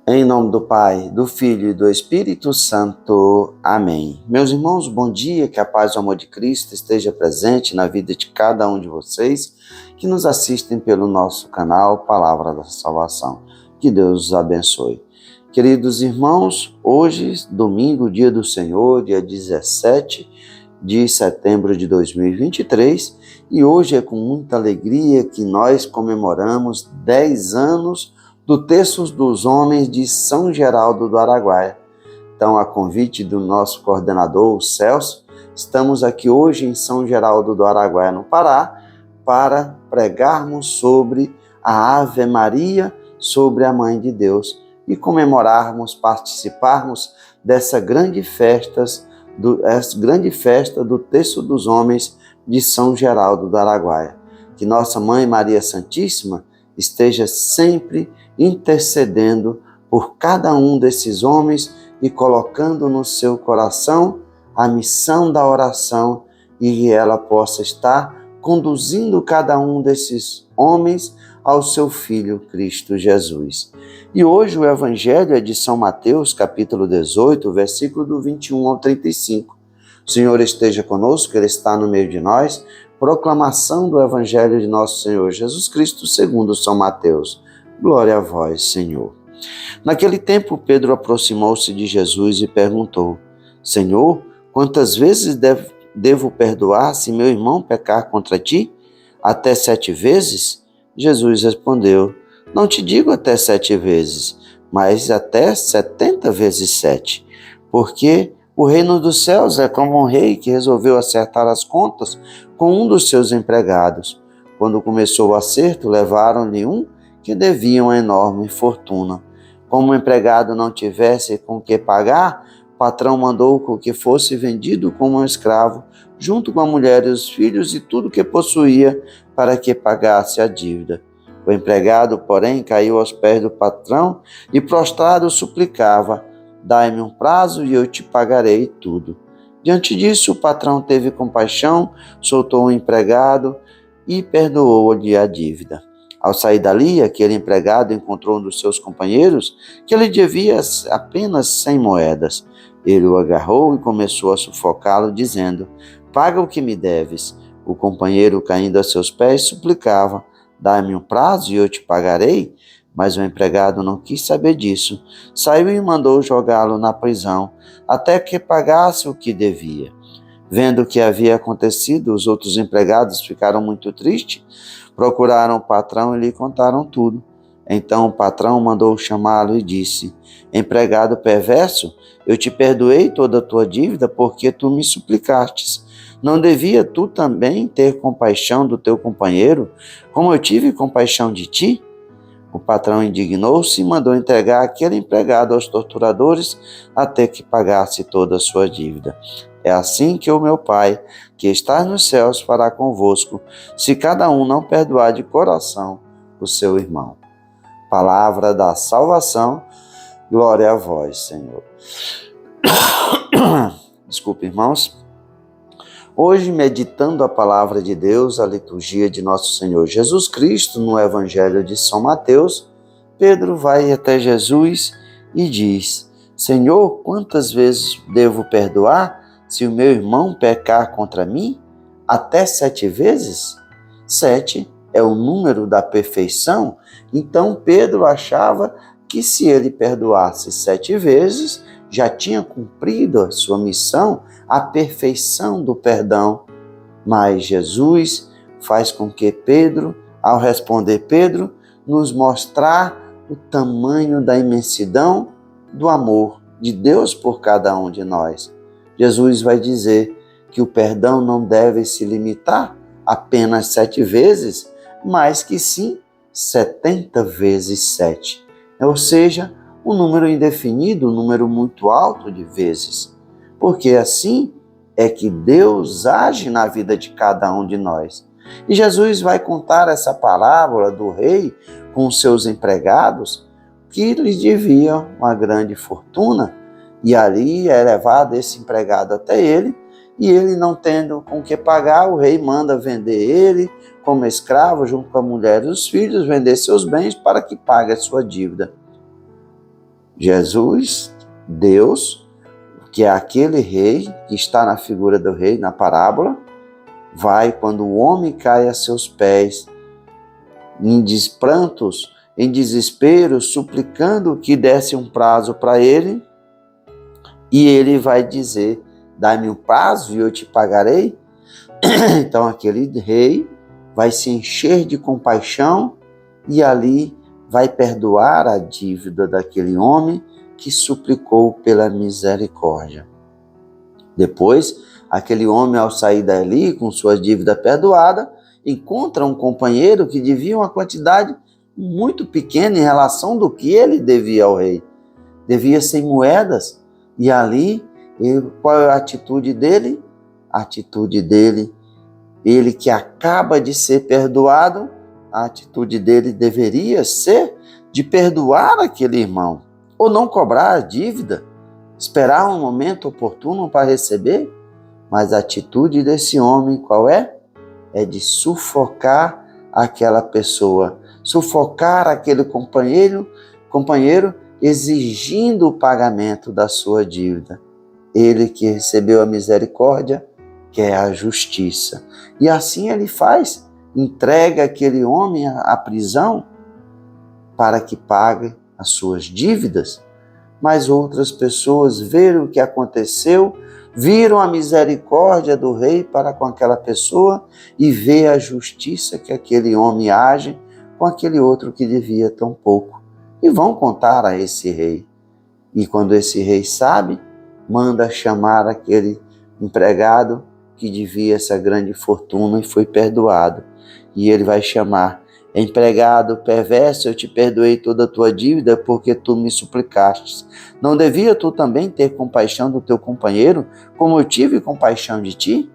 Em nome do Pai, do Filho e do Espírito Santo. Amém. Meus irmãos, bom dia, que a paz e o amor de Cristo esteja presente na vida de cada um de vocês que nos assistem pelo nosso canal Palavra da Salvação. Que Deus os abençoe. Queridos irmãos, hoje, domingo, dia do Senhor, dia 17 de setembro de 2023, e hoje é com muita alegria que nós comemoramos 10 anos do Terço dos Homens de São Geraldo do Araguaia. Então, a convite do nosso coordenador, o Celso, estamos aqui hoje em São Geraldo do Araguaia, no Pará, para pregarmos sobre a Ave Maria, sobre a Mãe de Deus, e comemorarmos, participarmos dessa grande festa do Terço dos Homens de São Geraldo do Araguaia. Que nossa Mãe Maria Santíssima esteja sempre intercedendo por cada um desses homens e colocando no seu coração a missão da oração, e que ela possa estar conduzindo cada um desses homens ao seu Filho Cristo Jesus. E hoje o Evangelho é de São Mateus, capítulo 18, versículo do 21 ao 35. O Senhor esteja conosco, Ele está no meio de nós. Proclamação do Evangelho de nosso Senhor Jesus Cristo, segundo São Mateus. Glória a vós, Senhor. Naquele tempo, Pedro aproximou-se de Jesus e perguntou: Senhor, quantas vezes devo perdoar se meu irmão pecar contra ti? Até 7 vezes? Jesus respondeu: Não te digo até 7 vezes, mas até 70 vezes 7. Porque o reino dos céus é como um rei que resolveu acertar as contas com um dos seus empregados. Quando começou o acerto, levaram-lhe um que devia uma enorme fortuna. Como o empregado não tivesse com que pagar, o patrão mandou que fosse vendido como um escravo, junto com a mulher e os filhos e tudo que possuía, para que pagasse a dívida. O empregado, porém, caiu aos pés do patrão e, prostrado, suplicava: Dai-me um prazo e eu te pagarei tudo. Diante disso, o patrão teve compaixão, soltou o empregado e perdoou-lhe a dívida. Ao sair dali, aquele empregado encontrou um dos seus companheiros que lhe devia apenas 100 moedas. Ele o agarrou e começou a sufocá-lo, dizendo: Paga o que me deves. O companheiro, caindo a seus pés, suplicava: Dá-me um prazo e eu te pagarei. Mas o empregado não quis saber disso. Saiu e mandou jogá-lo na prisão, até que pagasse o que devia. Vendo o que havia acontecido, os outros empregados ficaram muito tristes. Procuraram o patrão e lhe contaram tudo. Então o patrão mandou chamá-lo e disse: Empregado perverso, eu te perdoei toda a tua dívida porque tu me suplicastes. Não devia tu também ter compaixão do teu companheiro, como eu tive compaixão de ti? O patrão indignou-se e mandou entregar aquele empregado aos torturadores até que pagasse toda a sua dívida. É assim que o meu Pai, que está nos céus, fará convosco, se cada um não perdoar de coração o seu irmão. Palavra da salvação, glória a vós, Senhor. Desculpe, irmãos. Hoje, meditando a palavra de Deus, a liturgia de nosso Senhor Jesus Cristo, no Evangelho de São Mateus, Pedro vai até Jesus e diz: Senhor, quantas vezes devo perdoar se o meu irmão pecar contra mim? Até 7 vezes? 7 é o número da perfeição. Então Pedro achava que se ele perdoasse 7 vezes, já tinha cumprido a sua missão, a perfeição do perdão. Mas Jesus faz com que Pedro, ao responder Pedro, nos mostrar o tamanho da imensidão do amor de Deus por cada um de nós. Jesus vai dizer que o perdão não deve se limitar apenas 7 vezes, mas que sim 70 vezes 7. Ou seja, um número indefinido, um número muito alto de vezes. Porque assim é que Deus age na vida de cada um de nós. E Jesus vai contar essa parábola do rei com os seus empregados, que lhes deviam uma grande fortuna. E ali é levado esse empregado até ele, e ele não tendo com que pagar, o rei manda vender ele como escravo, junto com a mulher e os filhos, vender seus bens para que pague a sua dívida. Jesus, Deus, que é aquele rei que está na figura do rei na parábola, vai quando o homem cai a seus pés, em prantos, em desespero, suplicando que desse um prazo para ele, e ele vai dizer: dá-me um prazo e eu te pagarei. Então aquele rei vai se encher de compaixão e ali vai perdoar a dívida daquele homem que suplicou pela misericórdia. Depois, aquele homem, ao sair dali com sua dívida perdoada, encontra um companheiro que devia uma quantidade muito pequena em relação do que ele devia ao rei. Devia 100 moedas. E ali, qual é a atitude dele? A atitude dele, ele que acaba de ser perdoado, a atitude dele deveria ser de perdoar aquele irmão, ou não cobrar a dívida, esperar um momento oportuno para receber. Mas a atitude desse homem qual é? É de sufocar aquela pessoa, sufocar aquele companheiro exigindo o pagamento da sua dívida. Ele que recebeu a misericórdia quer a justiça. E assim ele faz, entrega aquele homem à prisão para que pague as suas dívidas. Mas outras pessoas viram o que aconteceu, viram a misericórdia do rei para com aquela pessoa e vê a justiça que aquele homem age com aquele outro que devia tão pouco. E vão contar a esse rei. E quando esse rei sabe, manda chamar aquele empregado que devia essa grande fortuna e foi perdoado. E ele vai chamar: empregado perverso, eu te perdoei toda a tua dívida porque tu me suplicaste. Não devia tu também ter compaixão do teu companheiro, como eu tive compaixão de ti?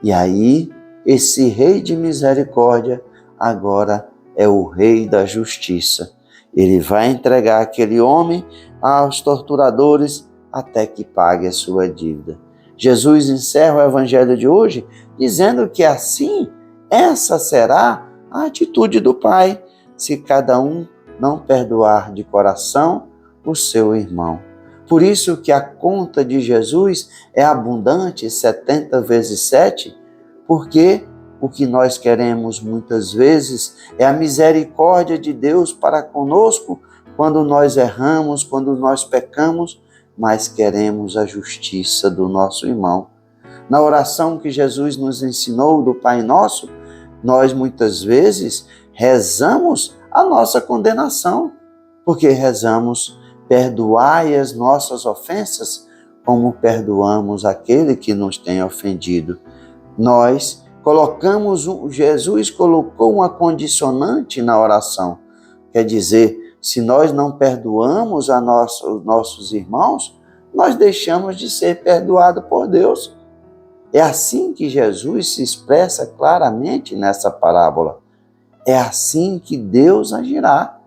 E aí, esse rei de misericórdia agora é o rei da justiça. Ele vai entregar aquele homem aos torturadores até que pague a sua dívida. Jesus encerra o evangelho de hoje dizendo que assim, essa será a atitude do Pai, se cada um não perdoar de coração o seu irmão. Por isso que a conta de Jesus é abundante, 70 vezes 7, porque o que nós queremos muitas vezes é a misericórdia de Deus para conosco quando nós erramos, quando nós pecamos, mas queremos a justiça do nosso irmão. Na oração que Jesus nos ensinou do Pai Nosso, nós muitas vezes rezamos a nossa condenação, porque rezamos: perdoai as nossas ofensas, como perdoamos aquele que nos tem ofendido. Jesus colocou uma condicionante na oração, quer dizer, se nós não perdoamos os nossos irmãos, nós deixamos de ser perdoados por Deus. É assim que Jesus se expressa claramente nessa parábola. É assim que Deus agirá.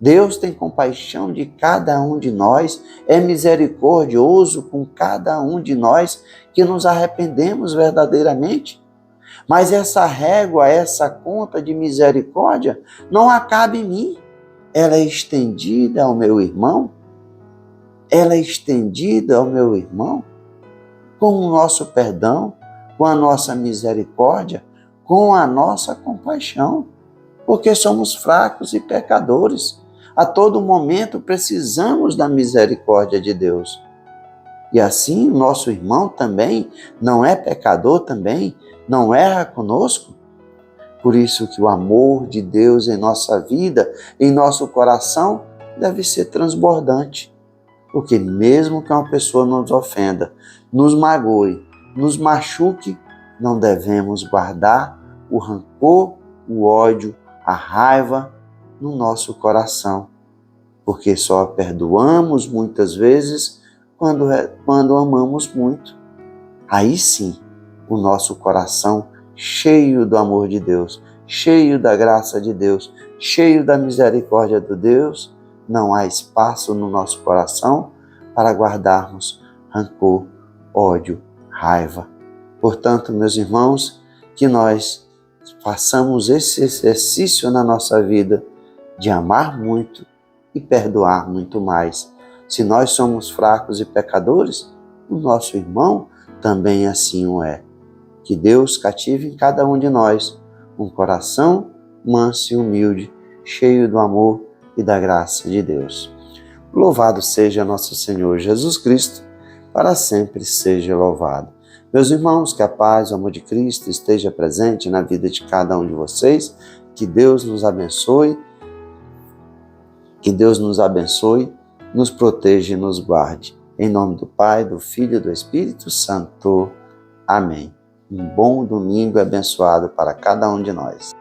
Deus tem compaixão de cada um de nós, é misericordioso com cada um de nós que nos arrependemos verdadeiramente. Mas essa régua, essa conta de misericórdia não acaba em mim. Ela é estendida ao meu irmão. Ela é estendida ao meu irmão com o nosso perdão, com a nossa misericórdia, com a nossa compaixão. Porque somos fracos e pecadores. A todo momento precisamos da misericórdia de Deus. E assim o nosso irmão também não é pecador também, não erra conosco. Por isso que o amor de Deus em nossa vida, em nosso coração, deve ser transbordante. Porque mesmo que uma pessoa nos ofenda, nos magoe, nos machuque, não devemos guardar o rancor, o ódio, a raiva no nosso coração. Porque só perdoamos muitas vezes quando amamos muito. Aí sim, o nosso coração cheio do amor de Deus, cheio da graça de Deus, cheio da misericórdia de Deus, não há espaço no nosso coração para guardarmos rancor, ódio, raiva. Portanto, meus irmãos, que nós façamos esse exercício na nossa vida de amar muito, e perdoar muito mais. Se nós somos fracos e pecadores, o nosso irmão também assim o é. Que Deus cative em cada um de nós um coração manso e humilde, cheio do amor e da graça de Deus. Louvado seja nosso Senhor Jesus Cristo, para sempre seja louvado. Meus irmãos, que a paz, o amor de Cristo esteja presente na vida de cada um de vocês, que Deus nos abençoe, nos proteja e nos guarde. Em nome do Pai, do Filho e do Espírito Santo. Amém. Um bom domingo abençoado para cada um de nós.